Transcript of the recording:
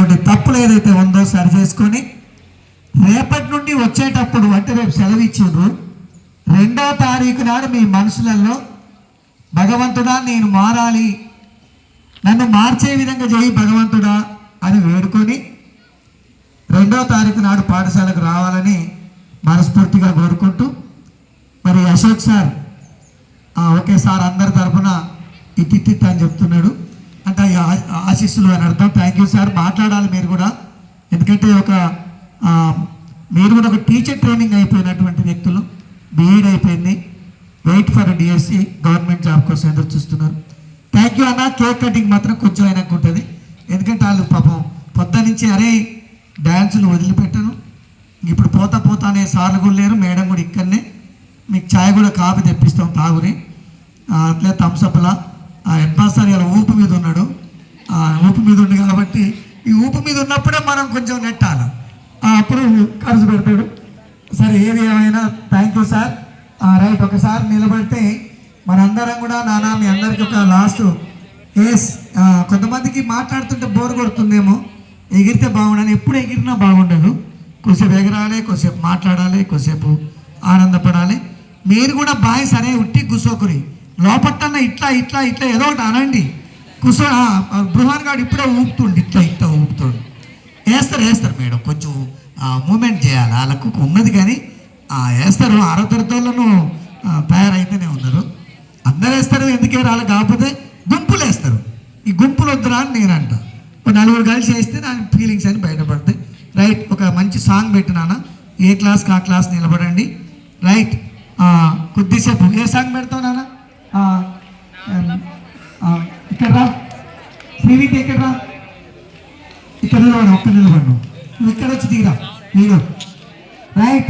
చేసినటువంటి తప్పులు ఏదైతే ఉందో సరి చేసుకొని రేపటి నుండి వచ్చేటప్పుడు అంటే రేపు సెలవు ఇచ్చిండ్రు 2వ తారీఖు నాడు మీ మనసులలో భగవంతుడా నేను మారాలి, నన్ను మార్చే విధంగా చేయి భగవంతుడా అని వేడుకొని 2వ తారీఖు నాడు పాఠశాలకు రావాలని మనస్ఫూర్తిగా కోరుకుంటూ, మరి అశోక్ సార్ ఓకే సార్ అందరి తరఫున ఇట్టి అని చెప్తున్నాడు అంటే ఆశీస్సులు అని అర్థం. Thank you sir. మాట్లాడాలి మీరు కూడా, ఎందుకంటే మీరు కూడా ఒక టీచర్ ట్రైనింగ్ అయిపోయినటువంటి వ్యక్తులు. బీఈడ్ అయిపోయింది, wait for DSC government job కోసం ఎదురు చూస్తున్నారు. థ్యాంక్ యూ అన్న. కేక్ కటింగ్ మాత్రం కొంచెం అయినాక ఉంటుంది, ఎందుకంటే వాళ్ళు పాపం పొద్దు నుంచి అరే డ్యాన్సులు వదిలిపెట్టాను, ఇప్పుడు పోతానే సార్లు కూడా లేరు, మేడం కూడా ఇక్కడనే, మీకు ఛాయ్ కూడా కాఫీ తెప్పిస్తాం తాగుని, అట్లే థమ్సప్లా. హెడ్మాస్టర్ సార్ ఇలా ఊపు మీద ఉన్నాడు, ఊపు మీద ఉంది కాబట్టి ఈ ఊపు మీద ఉన్నప్పుడే మనం కొంచెం నెట్టాలి, అప్పుడు ఖర్చు పెడతాడు. సరే ఏది ఏమైనా థ్యాంక్ యూ సార్. రైట్, ఒకసారి నిలబడితే మనందరం కూడా నానా మీ అందరికీ ఒక లాస్ట్ కొంతమందికి మాట్లాడుతుంటే బోర్ కొడుతుందేమో, ఎగిరితే బాగుండాలి, ఎప్పుడు ఎగిరినా బాగుండదు, కొద్దిసేపు ఎగరాలి, కొద్దిసేపు మాట్లాడాలి, కొద్దిసేపు ఆనందపడాలి. మీరు కూడా బాయ్ సరే ఉట్టి కూసోకురి, లోపట్టన్న ఇట్లా ఇట్లా ఇట్లా ఏదో ఒకటి అనండి. కూర్చో బృహాన్ గారు ఇప్పుడే ఊపుతుండి, ఇట్లా ఊపుతుండు. వేస్తారు మేడం, కొంచెం మూమెంట్ చేయాలి, వాళ్ళకు ఉన్నది కానీ వేస్తారు. 6వ తరగతులను తయారైతేనే ఉన్నారు, అందరు వేస్తారు, ఎందుకే రాళ్ళు కాకపోతే గుంపులు వేస్తారు. ఈ గుంపులు వద్దురా అని నేనంట, 4 కలిసి వేస్తే నా ఫీలింగ్స్ అని బయటపడతాయి. రైట్, ఒక మంచి సాంగ్ పెట్టినానా, ఏ క్లాస్కి ఆ క్లాస్ నిలబడండి. రైట్, కొద్దిసేపు ఏ సాంగ్ పెడతావు నాన్న? ఇక్కడ రా శ్రీవిద్య, ఇక్కడ రా, ఇక్కడ నిలబడు, ఒక్క నిలబడు, నువ్వు ఇక్కడ వచ్చి దిగిరా మీరు. రైట్,